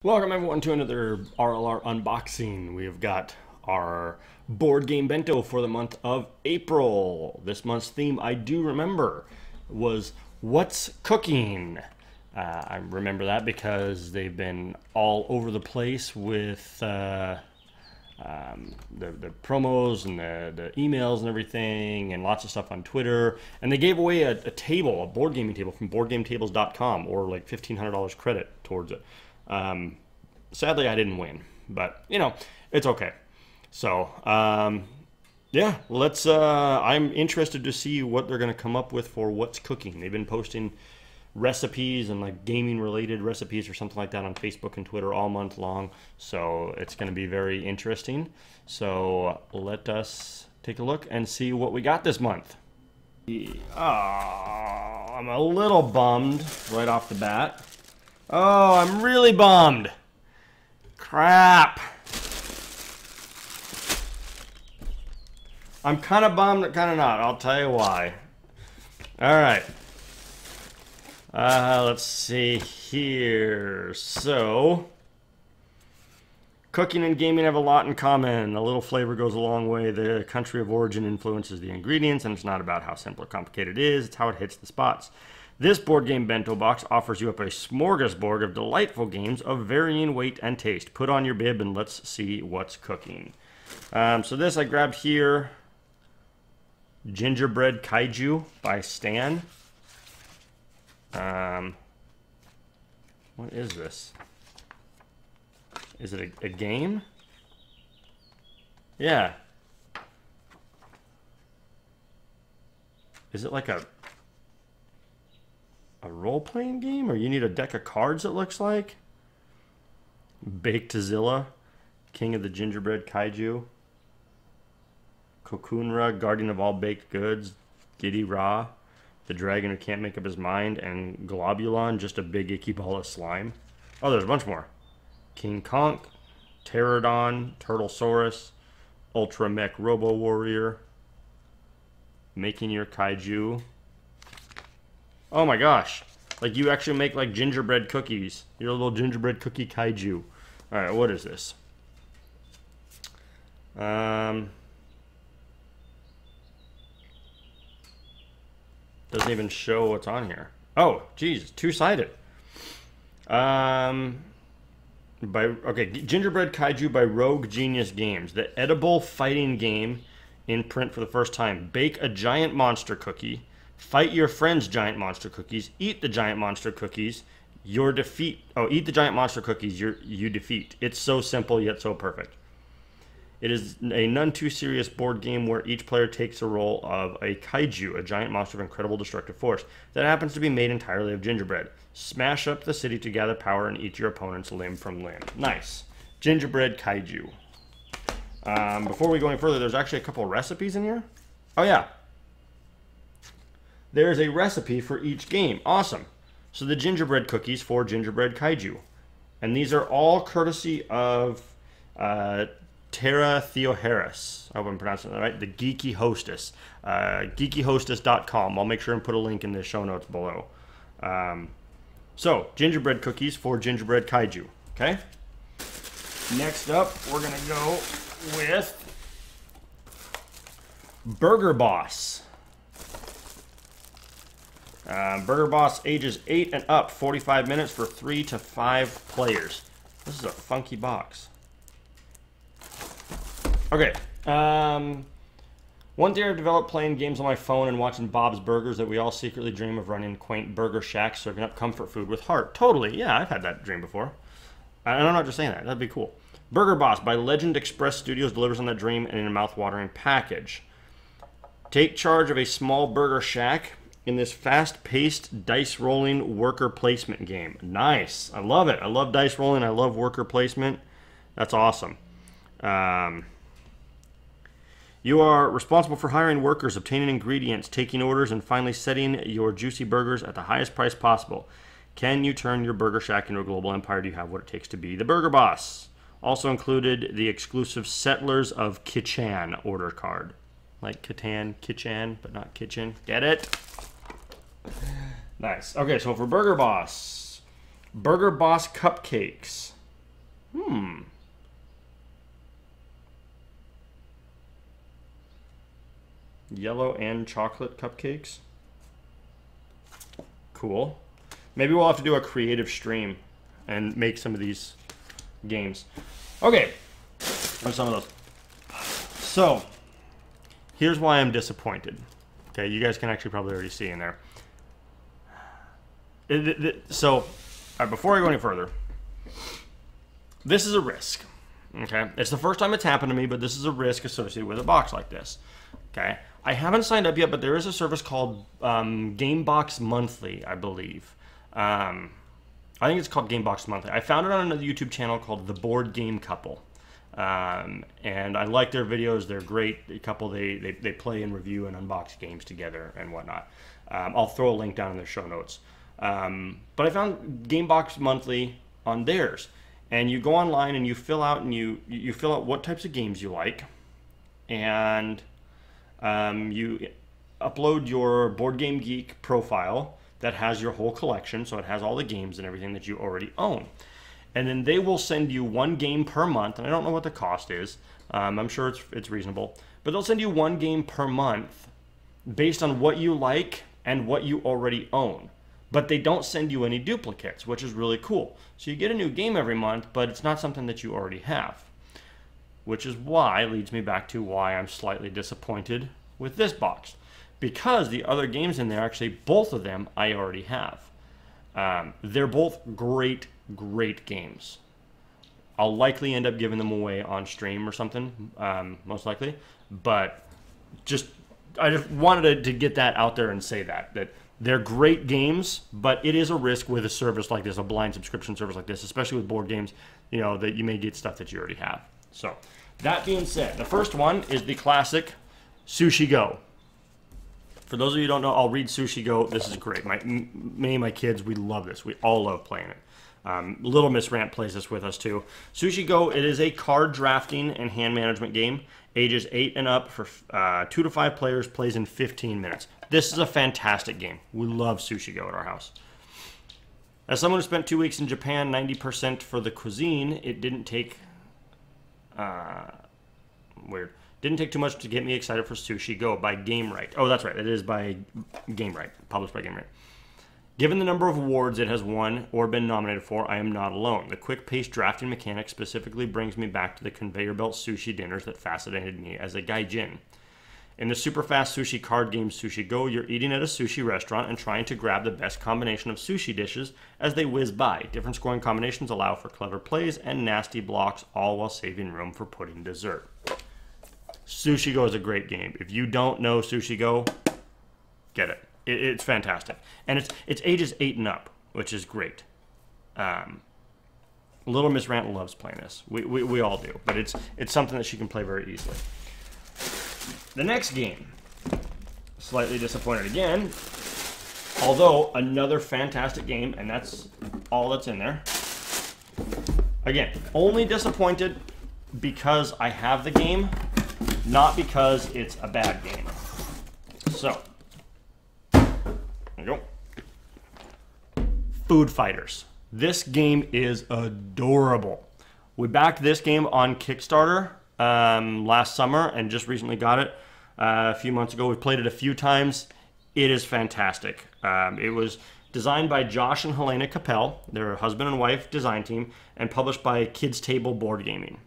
Welcome everyone to another RLR unboxing. We have got our board game bento for the month of April. This month's theme, I do remember, was What's Cooking? I remember that because they've been all over the place with the promos and the emails and everything, and lots of stuff on Twitter. And they gave away a table, a board gaming table from boardgametables.com, or like $1,500 credit towards it. Sadly, I didn't win, but you know, it's okay. So, yeah, let's. I'm interested to see what they're going to come up with for What's Cooking. They've been posting recipes and like gaming related recipes or something like that on Facebook and Twitter all month long. So it's going to be very interesting. So let us take a look and see what we got this month. Oh, I'm a little bummed right off the bat. Oh, I'm really bummed. Crap. I'm kind of bummed, kind of not. I'll tell you why. All right. Let's see here. So, cooking and gaming have a lot in common. A little flavor goes a long way. The country of origin influences the ingredients, and it's not about how simple or complicated it is. It's how it hits the spots. This board game bento box offers you up a smorgasbord of delightful games of varying weight and taste. Put on your bib and let's see what's cooking. So this I grabbed here. Gingerbread Kaiju by Stan. What is this? Is it a game? Yeah. Is it like a role-playing game, or you need a deck of cards, it looks like? Bakedazilla, King of the Gingerbread Kaiju. Kokunra, Guardian of all baked goods. Giddy Ra, the dragon who can't make up his mind. And Globulon, just a big icky ball of slime. Oh, there's a bunch more. King Conk, Pterodon, Turtlesaurus, Ultra Mech Robo Warrior. Making your Kaiju. Oh my gosh. Like, you actually make like gingerbread cookies. Your little gingerbread cookie kaiju. Alright, what is this? Doesn't even show what's on here. Oh, geez, two-sided. Gingerbread Kaiju by Rogue Genius Games. The edible fighting game in print for the first time. Bake a giant monster cookie. Fight your friend's giant monster cookies. Eat the giant monster cookies. Your defeat. Oh, eat the giant monster cookies. You defeat. It's so simple yet so perfect. It is a none too serious board game where each player takes the role of a kaiju, a giant monster of incredible destructive force that happens to be made entirely of gingerbread. Smash up the city to gather power and eat your opponents limb from limb. Nice. Gingerbread Kaiju. Before we go any further, there's actually a couple recipes in here. Oh yeah. There's a recipe for each game. Awesome. So the gingerbread cookies for Gingerbread Kaiju. And these are all courtesy of Tara Theoharis. I hope I'm pronouncing that right. The Geeky Hostess. Geekyhostess.com. I'll make sure and put a link in the show notes below. So, gingerbread cookies for Gingerbread Kaiju. Okay? Next up, we're going to go with Burger Boss. Burger Boss ages 8 and up, 45 minutes for 3 to 5 players. This is a funky box. Okay. One theory I've developed playing games on my phone and watching Bob's Burgers that we all secretly dream of running quaint burger shacks serving up comfort food with heart. Totally. Yeah, I've had that dream before. And I'm not just saying that. That'd be cool. Burger Boss by Legend Express Studios delivers on that dream in a mouth-watering package. Take charge of a small burger shack in this fast-paced, dice-rolling worker placement game. Nice. I love it. I love dice rolling. I love worker placement. That's awesome. You are responsible for hiring workers, obtaining ingredients, taking orders, and finally setting your juicy burgers at the highest price possible. Can you turn your burger shack into a global empire? Do you have what it takes to be the Burger Boss? Also included the exclusive Settlers of Kitchan order card. Like Catan, Kitchan, but not kitchen. Get it? Nice. Okay, so for Burger Boss cupcakes. Yellow and chocolate cupcakes. Cool. Maybe we'll have to do a creative stream and make some of these games. Okay. What's some of those? So, here's why I'm disappointed. Okay, you guys can actually probably already see in there. So, before I go any further, this is a risk. Okay, it's the first time it's happened to me, but this is a risk associated with a box like this. Okay, I haven't signed up yet, but there is a service called Gamebox Monthly, I believe. I think it's called Gamebox Monthly. I found it on another YouTube channel called The Board Game Couple. And I like their videos. They're great. A couple, they play and review and unbox games together and whatnot. I'll throw a link down in the show notes. But I found Gamebox Monthly on theirs. And you go online and you fill out and you fill out what types of games you like. And you upload your Board Game Geek profile that has your whole collection. So it has all the games and everything that you already own. And then they will send you one game per month, and I don't know what the cost is. I'm sure it's reasonable. But they'll send you one game per month based on what you like and what you already own. But they don't send you any duplicates, which is really cool. So you get a new game every month, but it's not something that you already have. Which is why, leads me back to why I'm slightly disappointed with this box. Because the other games in there, actually both of them, I already have. They're both great games. I'll likely end up giving them away on stream or something, most likely. But I just wanted to get that out there and say that they're great games, but it is a risk with a service like this, a blind subscription service like this, especially with board games, that you may get stuff that you already have. So, that being said, the first one is the classic Sushi Go. For those of you who don't know, I'll read Sushi Go. This is great. Many of my kids, we love this. We all love playing it. Little Miss Rant plays this with us too. Sushi Go, it is a card drafting and hand management game. Ages 8 and up for 2 to 5 players, plays in 15 minutes. This is a fantastic game. We love Sushi Go at our house. As someone who spent 2 weeks in Japan, 90% for the cuisine, it didn't take... Didn't take too much to get me excited for Sushi Go by Gamewright. Oh, that's right. It is by Gamewright, published by Gamewright. Given the number of awards it has won or been nominated for, I am not alone. The quick-paced drafting mechanic specifically brings me back to the conveyor belt sushi dinners that fascinated me as a gaijin. In the super-fast sushi card game Sushi Go, you're eating at a sushi restaurant and trying to grab the best combination of sushi dishes as they whiz by. Different scoring combinations allow for clever plays and nasty blocks, all while saving room for putting dessert. Sushi Go is a great game. If you don't know Sushi Go, get it. It's fantastic. And it's ages 8 and up, which is great. Little Miss Rant loves playing this. We all do. But it's something that she can play very easily. The next game, slightly disappointed again. Although, another fantastic game, and that's all that's in there. Again, only disappointed because I have the game, not because it's a bad game. So, there you go. Food Fighters. This game is adorable. We backed this game on Kickstarter last summer and just recently got it a few months ago. We played it a few times. It is fantastic. It was designed by Josh and Helena Capel. They're a husband and wife design team, and published by Kids Table Board Gaming.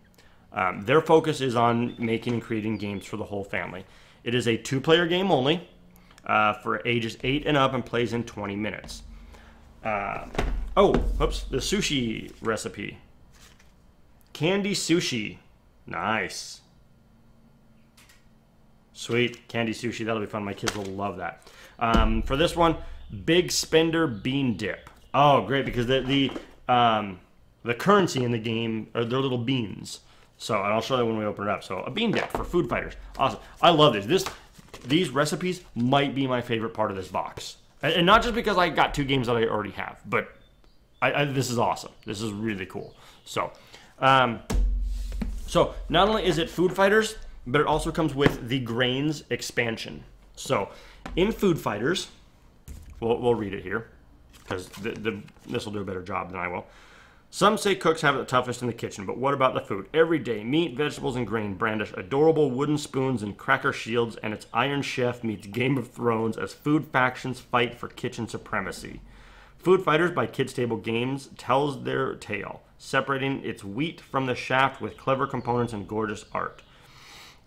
Their focus is on making and creating games for the whole family. It is a 2-player game only for ages 8 and up and plays in 20 minutes. The sushi recipe. Candy sushi. Nice. Sweet. Candy sushi. That'll be fun. My kids will love that. For this one, Big Spender Bean Dip. Oh, great, because the currency in the game are their little beans. So, and I'll show you when we open it up. So, a bean dip for Food Fighters. Awesome. I love this. These recipes might be my favorite part of this box. And not just because I got 2 games that I already have, but this is awesome. This is really cool. So, not only is it Food Fighters, but it also comes with the Grains expansion. So, in Food Fighters, we'll read it here, because this will do a better job than I will. Some say cooks have it the toughest in the kitchen, but what about the food? Every day, meat, vegetables, and grain brandish adorable wooden spoons and cracker shields, and its Iron Chef meets Game of Thrones as food factions fight for kitchen supremacy. Food Fighters by Kids Table Games tells their tale, separating its wheat from the shaft with clever components and gorgeous art.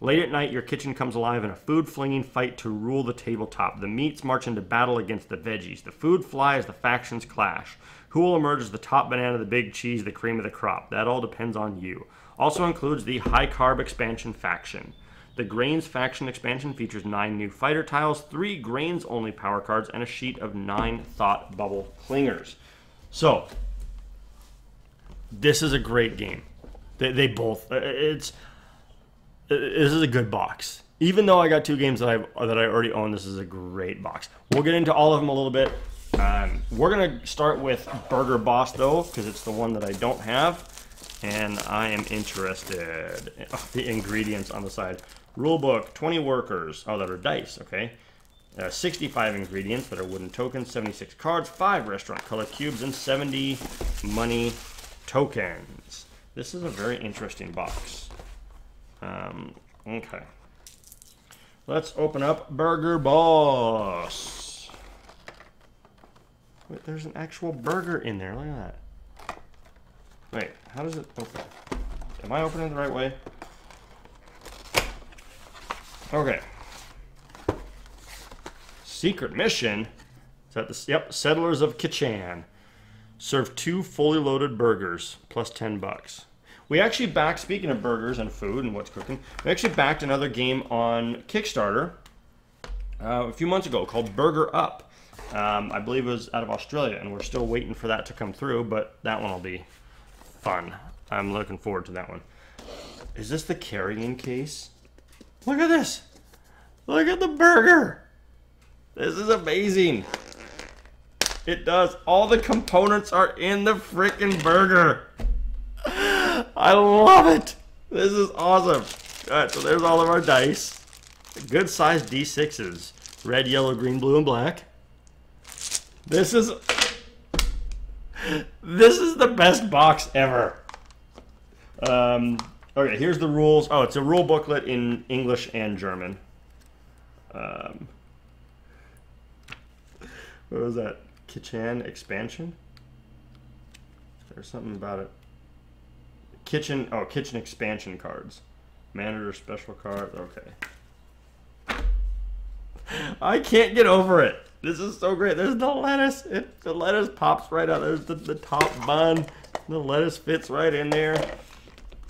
Late at night, your kitchen comes alive in a food-flinging fight to rule the tabletop. The meats march into battle against the veggies. The food fly as the factions clash. Who will emerge as the top banana, the big cheese, the cream of the crop? That all depends on you. Also includes the high-carb expansion faction. The Grains faction expansion features 9 new fighter tiles, 3 Grains-only power cards, and a sheet of 9 Thought Bubble Clingers. So, this is a great game. They both... This is a good box. Even though I got 2 games that I already own, this is a great box. We'll get into all of them a little bit. We're going to start with Burger Boss, though, because it's the one that I don't have. And I am interested in the ingredients on the side. Rulebook, 20 workers. Oh, that are dice, okay. 65 ingredients that are wooden tokens, 76 cards, 5 restaurant color cubes, and 70 money tokens. This is a very interesting box. Okay. Let's open up Burger Boss. Wait, there's an actual burger in there. Look at that. Wait, how does it open? Am I opening it the right way? Okay. Secret mission. Is that the... Yep, Settlers of Kachan. Serve 2 fully loaded burgers plus $10. We actually backed, speaking of burgers and food and what's cooking, we actually backed another game on Kickstarter a few months ago called Burger Up. I believe it was out of Australia, and we're still waiting for that to come through, but that one will be fun. I'm looking forward to that one. Is this the carrying case? Look at this. Look at the burger. This is amazing. It does. All the components are in the frickin' burger. I love it. This is awesome. All right, so there's all of our dice. Good sized D6s. Red, yellow, green, blue, and black. This is the best box ever. Okay, here's the rules. Oh, it's a rule booklet in English and German. What was that? Kachan expansion? There's something about it. Kitchen expansion cards. Manager special card. Okay. I can't get over it. This is so great. There's the lettuce. The lettuce pops right out. There's the top bun. The lettuce fits right in there.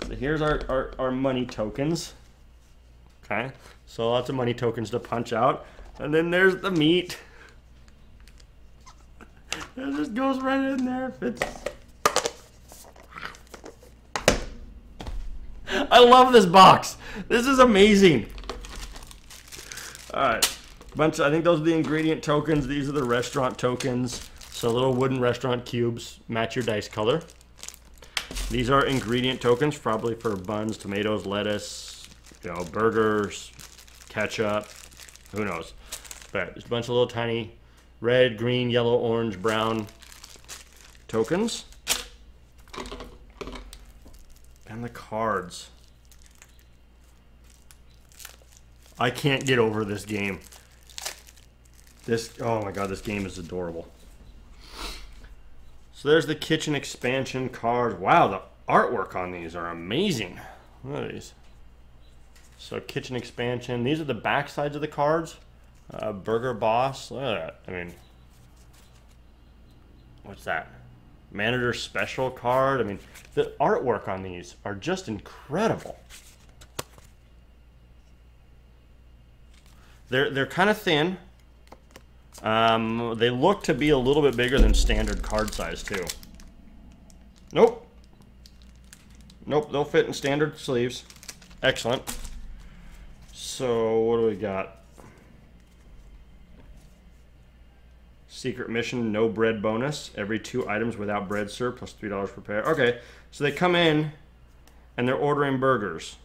So here's our money tokens. Okay. So lots of money tokens to punch out. And then there's the meat. It just goes right in there. Fits. I love this box. This is amazing. All right. I think those are the ingredient tokens. These are the restaurant tokens. So little wooden restaurant cubes match your dice color. These are ingredient tokens, probably for buns, tomatoes, lettuce, burgers, ketchup, who knows. But there's a bunch of little tiny red, green, yellow, orange, brown tokens. And the cards. I can't get over this game. Oh my god, this game is adorable. So there's the kitchen expansion cards. Wow, the artwork on these are amazing. Look at these. So kitchen expansion. These are the back sides of the cards. Burger Boss. Look at that. I mean, what's that? Manager special card. I mean, the artwork on these are just incredible. They're kind of thin. They look to be a little bit bigger than standard card size too. Nope. Nope, they'll fit in standard sleeves. Excellent. So what do we got? Secret mission, no bread bonus. Every 2 items without bread served, plus $3 per pair. Okay, so they come in and they're ordering burgers.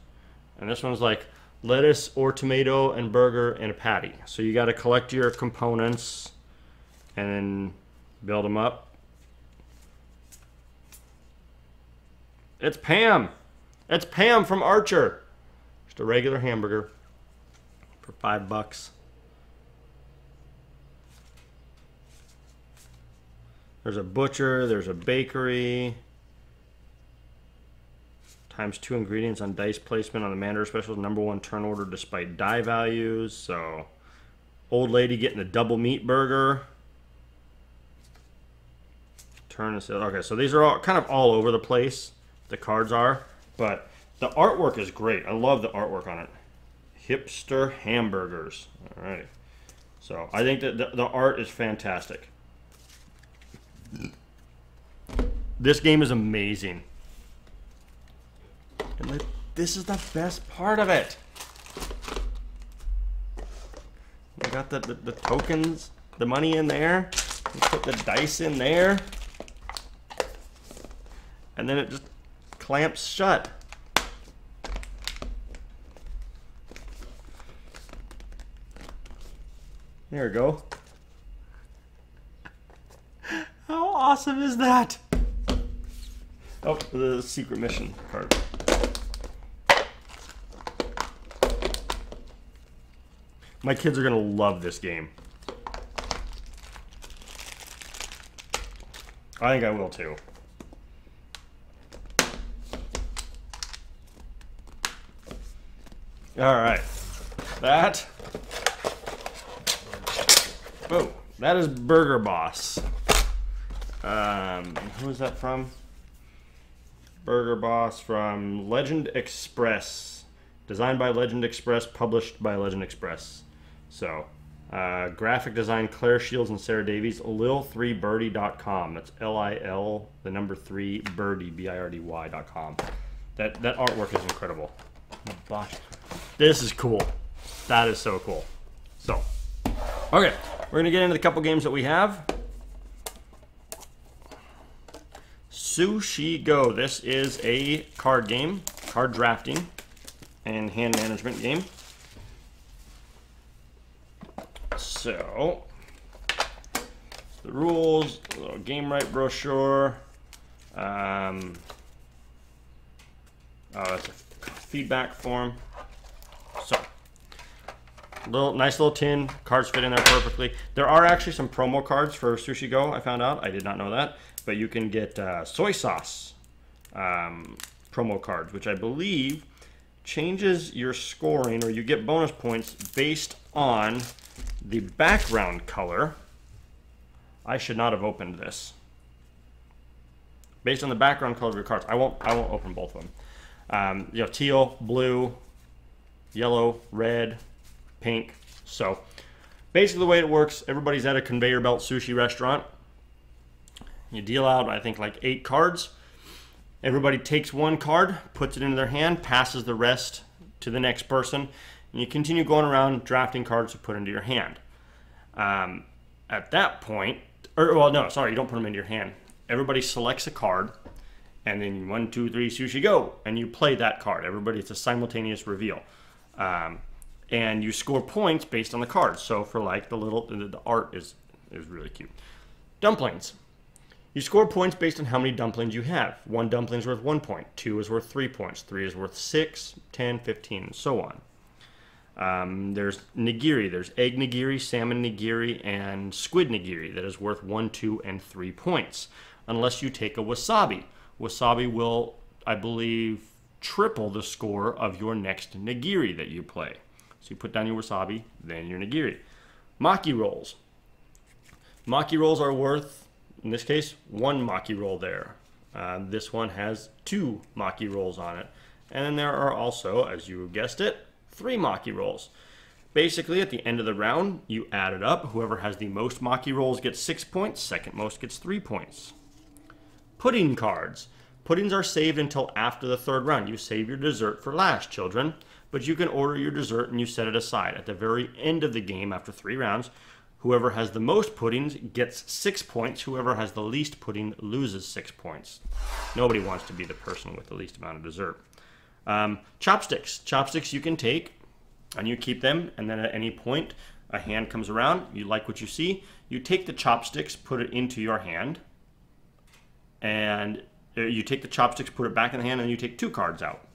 And this one's like lettuce or tomato and burger and a patty. So you got to collect your components and then build them up. It's Pam. It's Pam from Archer. Just a regular hamburger for $5. There's a butcher. There's a bakery. Times 2 ingredients on dice placement on the Mandarin specials. #1 turn order despite die values. So, old lady getting a double meat burger. Turn and sale. Okay, so these are all kind of all over the place. The cards are, but the artwork is great. I love the artwork on it. Hipster hamburgers. All right. So I think that the art is fantastic. This game is amazing. And like, this is the best part of it. We got the tokens, the money in there. We put the dice in there. And then it just clamps shut. There we go. How awesome is that? Oh, the secret mission card. My kids are gonna love this game. I think I will too. All right, that. Oh, that is Burger Boss. Who is that from? Burger Boss from Legend Express. Designed by Legend Express, published by Legend Express. So, graphic design Claire Shields and Sarah Davies. Lil3birdie.com. That's Lil, the number 3, birdie, birdy.com. That artwork is incredible. Oh, gosh. This is cool. That is so cool. So, okay, we're going to get into the couple games that we have. Sushi Go. This is a card game, card drafting, and hand management game. So, the rules, a little game right brochure. Oh, that's a feedback form. So, nice little tin. Cards fit in there perfectly. There are actually some promo cards for Sushi Go, I found out. I did not know that. But you can get soy sauce promo cards, which I believe changes your scoring, or you get bonus points based on the background color. I should not have opened this. Based on the background color of your cards. I won't open both of them. You have teal, blue, yellow, red, pink. So basically the way it works, everybody's at a conveyor belt sushi restaurant. You deal out, I think, like 8 cards. Everybody takes one card, puts it into their hand, passes the rest to the next person, and you continue going around drafting cards to put into your hand. At that point, well, no, sorry, you don't put them into your hand. Everybody selects a card, and then 1, 2, 3, Sushi Go, and you play that card. Everybody, it's a simultaneous reveal. And you score points based on the cards. So for like the art is really cute. Dumplings. You score points based on how many dumplings you have. 1 dumpling is worth 1 point. 2 is worth 3 points. 3 is worth 6, 10, 15, and so on. There's nigiri. There's egg nigiri, salmon nigiri, and squid nigiri that is worth 1, 2, and 3 points. Unless you take a wasabi. Wasabi will, I believe, triple the score of your next nigiri that you play. So you put down your wasabi, then your nigiri. Maki Rolls. Maki Rolls are worth, in this case, 1 Maki Roll there. This one has 2 Maki Rolls on it. And then there are also, as you guessed it, 3 Maki Rolls. Basically, at the end of the round, you add it up. Whoever has the most Maki Rolls gets 6 points. Second most gets 3 points. Pudding cards. Puddings are saved until after the 3rd round. You save your dessert for last, children. But you can order your dessert and you set it aside. At the very end of the game, after 3 rounds, whoever has the most puddings gets 6 points. Whoever has the least pudding loses 6 points. Nobody wants to be the person with the least amount of dessert. Chopsticks. Chopsticks you can take and you keep them, and then at any point a hand comes around, you like what you see, you take the chopsticks, put it into your hand, and you take the chopsticks, put it back in the hand, and you take 2 cards out.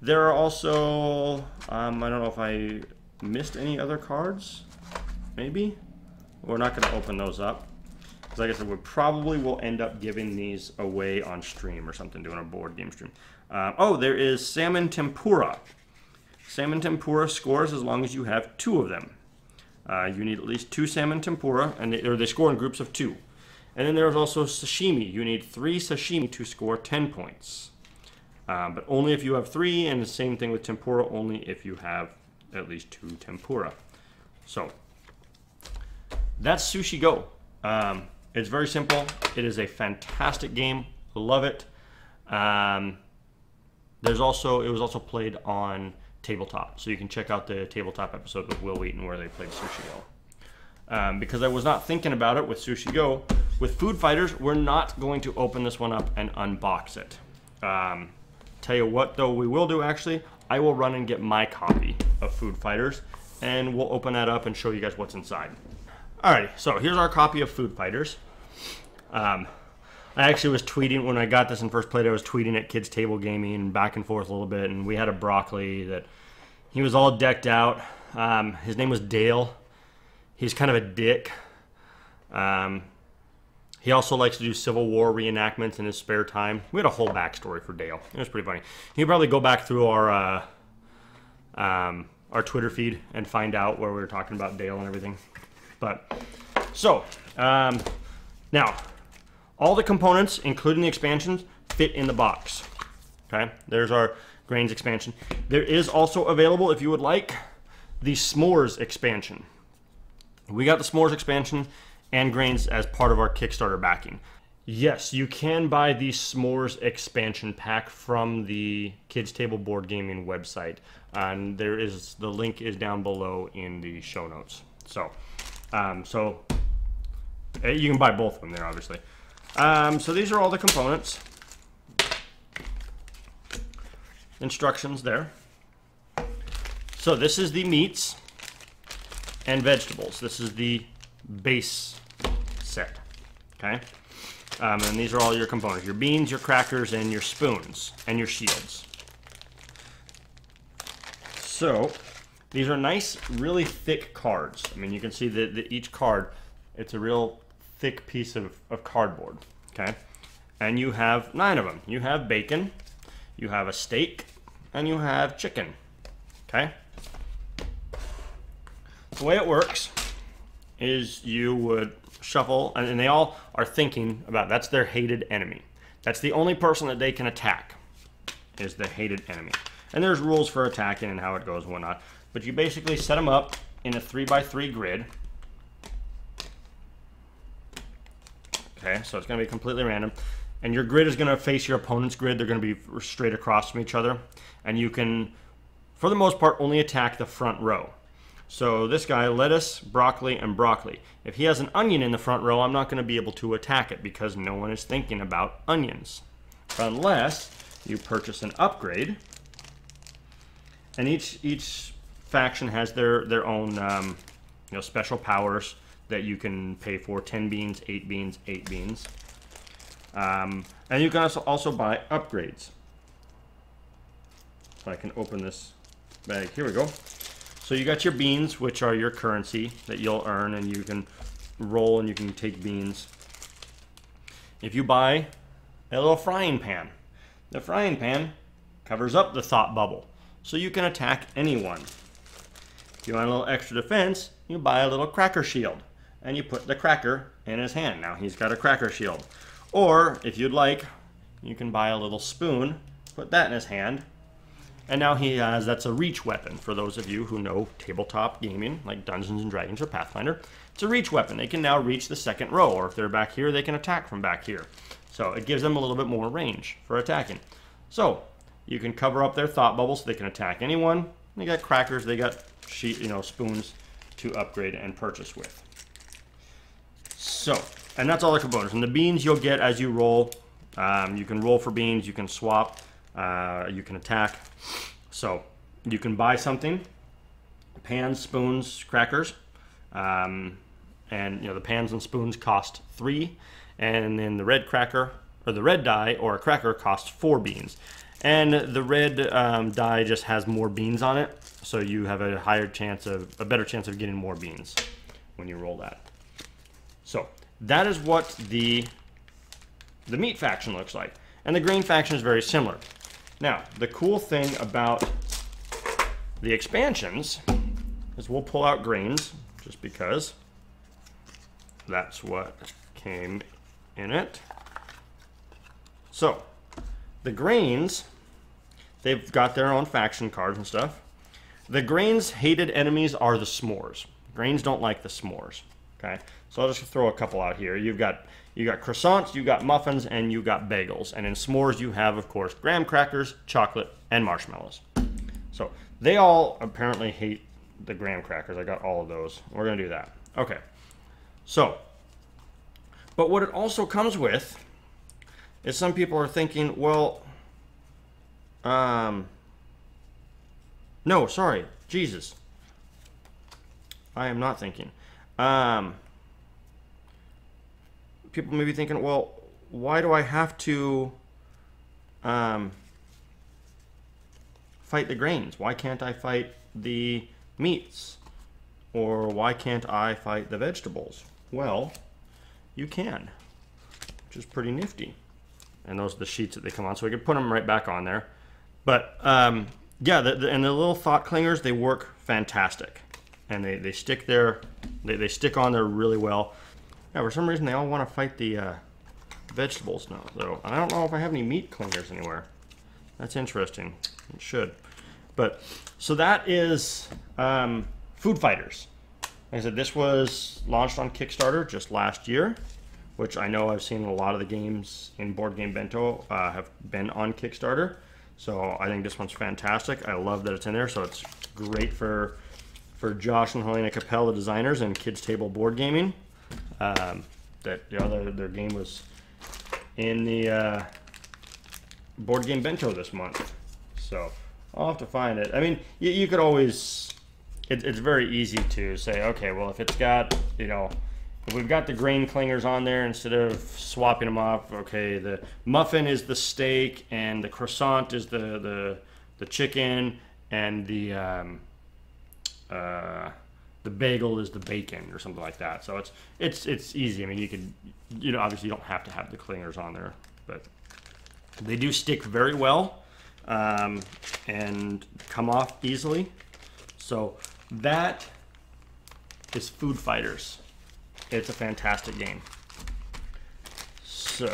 There are also, I don't know if I missed any other cards, maybe? We're not going to open those up. Because like I said, we probably will end up giving these away on stream or something, doing a board game stream. Oh, there is salmon tempura. Salmon tempura scores as long as you have 2 of them. You need at least 2 salmon tempura, and they score in groups of 2. And then there's also sashimi. You need 3 sashimi to score 10 points. But only if you have 3, and the same thing with tempura, only if you have at least 2 tempura. So, that's Sushi Go. It's very simple. It is a fantastic game. Love it. It was also played on tabletop, so you can check out the tabletop episode with Will Wheaton where they played Sushi Go. Because I was not thinking about it with Sushi Go, with Food Fighters, we're not going to open this one up and unbox it. Tell you what, though, we will do actually. I will run and get my copy of Food Fighters, and we'll open that up and show you guys what's inside. Alrighty, so here's our copy of Food Fighters. I actually was tweeting, when I got this and first played it, I was tweeting at Kids Table Gaming and back and forth a little bit, and we had a broccoli that he was all decked out. His name was Dale. He's kind of a dick. He also likes to do Civil War reenactments in his spare time. We had a whole backstory for Dale. It was pretty funny. You can probably go back through our Twitter feed and find out where we were talking about Dale and everything. But, so, now, all the components, including the expansions, fit in the box. Okay, there's our Grains expansion. There is also available, if you would like, the S'mores expansion. We got the S'mores expansion and Grains as part of our Kickstarter backing. Yes, you can buy the S'mores expansion pack from the Kids Table Board Gaming website. And the link is down below in the show notes. So you can buy both of them there, obviously. So these are all the components. Instructions there. So this is the meats and vegetables. This is the base set. Okay? And these are all your components. Your beans, your crackers, and your spoons, and your shields. So these are nice, really thick cards. I mean, you can see that each card, it's a real thick piece of cardboard. Okay? And you have 9 of them. You have bacon, you have a steak, and you have chicken. Okay? The way it works is you would shuffle, and they all are thinking about, that's their hated enemy. That's the only person that they can attack, is the hated enemy. And there's rules for attacking and how it goes and whatnot. But you basically set them up in a 3x3 grid. Okay, so it's going to be completely random. And your grid is going to face your opponent's grid. They're going to be straight across from each other. And you can, for the most part, only attack the front row. So this guy, lettuce, broccoli, and broccoli. If he has an onion in the front row, I'm not going to be able to attack it because no one is thinking about onions. Unless you purchase an upgrade. And each faction has their own special powers that you can pay for. 10 beans, 8 beans, 8 beans. And you can also buy upgrades. So I can open this bag. Here we go. So you got your beans, which are your currency that you'll earn, and you can roll and you can take beans. If you buy a little frying pan, the frying pan covers up the thought bubble, so you can attack anyone. If you want a little extra defense, you buy a little cracker shield, and you put the cracker in his hand. Now he's got a cracker shield. Or, if you'd like, you can buy a little spoon, put that in his hand, and now he has, that's a reach weapon for those of you who know tabletop gaming, like Dungeons & Dragons or Pathfinder. It's a reach weapon. They can now reach the second row, or if they're back here, they can attack from back here. So it gives them a little bit more range for attacking. So you can cover up their thought bubble so they can attack anyone. They got crackers, they got spoons to upgrade and purchase with. So, and that's all the components. And the beans you'll get as you roll. You can roll for beans, you can swap, you can attack. So you can buy something, pans, spoons, crackers, and the pans and spoons cost 3, and then the red cracker or the red die, or a cracker costs 4 beans. And the red die just has more beans on it, so you have a better chance of getting more beans when you roll that. So that is what the meat faction looks like. And the grain faction is very similar. Now, the cool thing about the expansions is we'll pull out grains, just because that's what came in it. So, the grains, they've got their own faction cards and stuff. The grains' hated enemies are the s'mores. Grains don't like the s'mores. Okay, so I'll just throw a couple out here. You got croissants, you got muffins, and you got bagels. And in s'mores, you have, of course, graham crackers, chocolate, and marshmallows. So they all apparently hate the graham crackers. I got all of those. We're gonna do that. Okay. So, but what it also comes with is some people are thinking, well, no, sorry, Jesus. I am not thinking. People may be thinking, well, why do I have to fight the grains? Why can't I fight the meats? Or why can't I fight the vegetables? Well, you can, which is pretty nifty. And those are the sheets that they come on, so we can put them right back on there. But yeah, and the little thought clingers, they work fantastic, and they stick there. They stick on there really well. Yeah, for some reason they all want to fight the vegetables now, though. I don't know if I have any meat clingers anywhere. That's interesting. It should. But so that is Food Fighters. Like I said, this was launched on Kickstarter just last year, which I know I've seen a lot of the games in Board Game Bento have been on Kickstarter. So I think this one's fantastic. I love that it's in there. So it's great for Josh and Helena Capel, the designers, and Kids Table Board Gaming. That their game was in the Board Game Bento this month. So I'll have to find it. I mean, you could always, it's very easy to say, okay, well, if it's got, if we've got the grain clingers on there, instead of swapping them off, okay, the muffin is the steak, and the croissant is the chicken, and the bagel is the bacon, or something like that. So it's easy. I mean, you could, obviously you don't have to have the clingers on there, but they do stick very well and come off easily. So that is Food Fighters. It's a fantastic game. So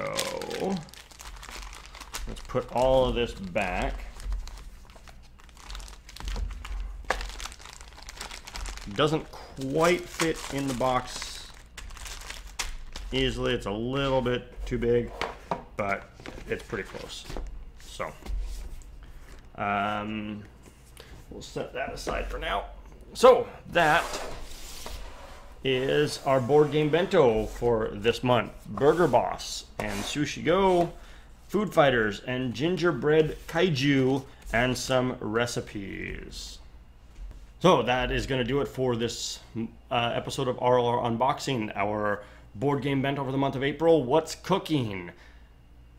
let's put all of this back. Doesn't quite fit in the box easily. It's a little bit too big, but it's pretty close. So we'll set that aside for now. So that is our Board Game Bento for this month. Burger Boss and Sushi Go, Food Fighters, and Gingerbread Kaiju, and some recipes. So that is going to do it for this episode of RLR Unboxing, our Board Game Bento for the month of April. What's cooking?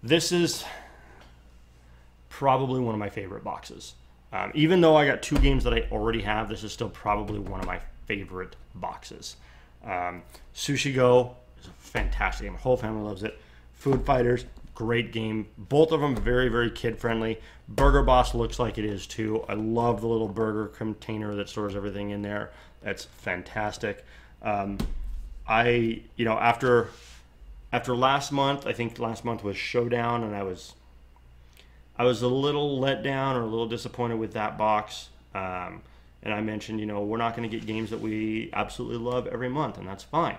This is probably one of my favorite boxes. Even though I got 2 games that I already have, this is still probably one of my favorite boxes. Sushi Go is a fantastic game. My whole family loves it. Food Fighters, great game. Both of them very, very kid-friendly. Burger Boss looks like it is too. I love the little burger container that stores everything in there. That's fantastic. After last month, I think last month was Showdown, and I was a little let down or a little disappointed with that box. And I mentioned, we're not going to get games that we absolutely love every month, and that's fine.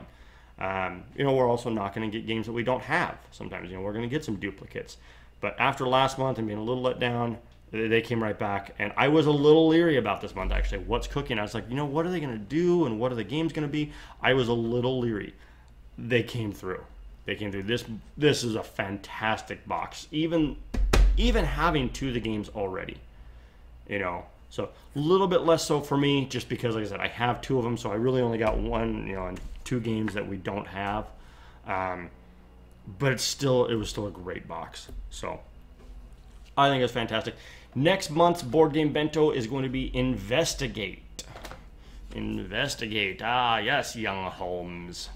We're also not going to get games that we don't have. Sometimes, we're going to get some duplicates. But after last month and being a little let down, they came right back. And I was a little leery about this month, actually. What's cooking? I was like, what are they going to do, and what are the games going to be? I was a little leery. They came through. This is a fantastic box. Even having 2 of the games already, So a little bit less so for me, just because, like I said, I have 2 of them, so I really only got 1, and 2 games that we don't have. but it was still a great box. So I think it's fantastic. Next month's board game bento is going to be Investigate. Investigate. Ah, yes, young Holmes.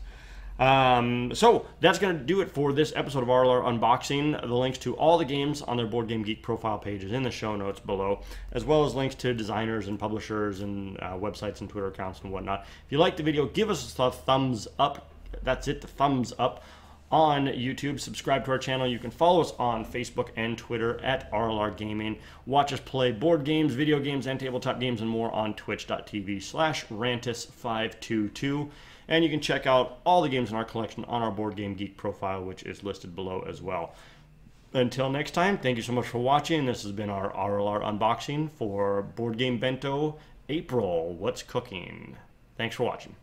So that's going to do it for this episode of RLR Unboxing. The links to all the games on their Board Game Geek profile page is in the show notes below, as well as links to designers and publishers and websites and Twitter accounts and whatnot. If you liked the video, give us a thumbs up. That's it, the thumbs up on YouTube. Subscribe to our channel. You can follow us on Facebook and Twitter at RLR Gaming. Watch us play board games, video games, and tabletop games and more on twitch.tv/Rantis522. And you can check out all the games in our collection on our Board Game Geek profile, which is listed below as well. Until next time, thank you so much for watching. This has been our RLR unboxing for Board Game Bento April. What's cooking? Thanks for watching.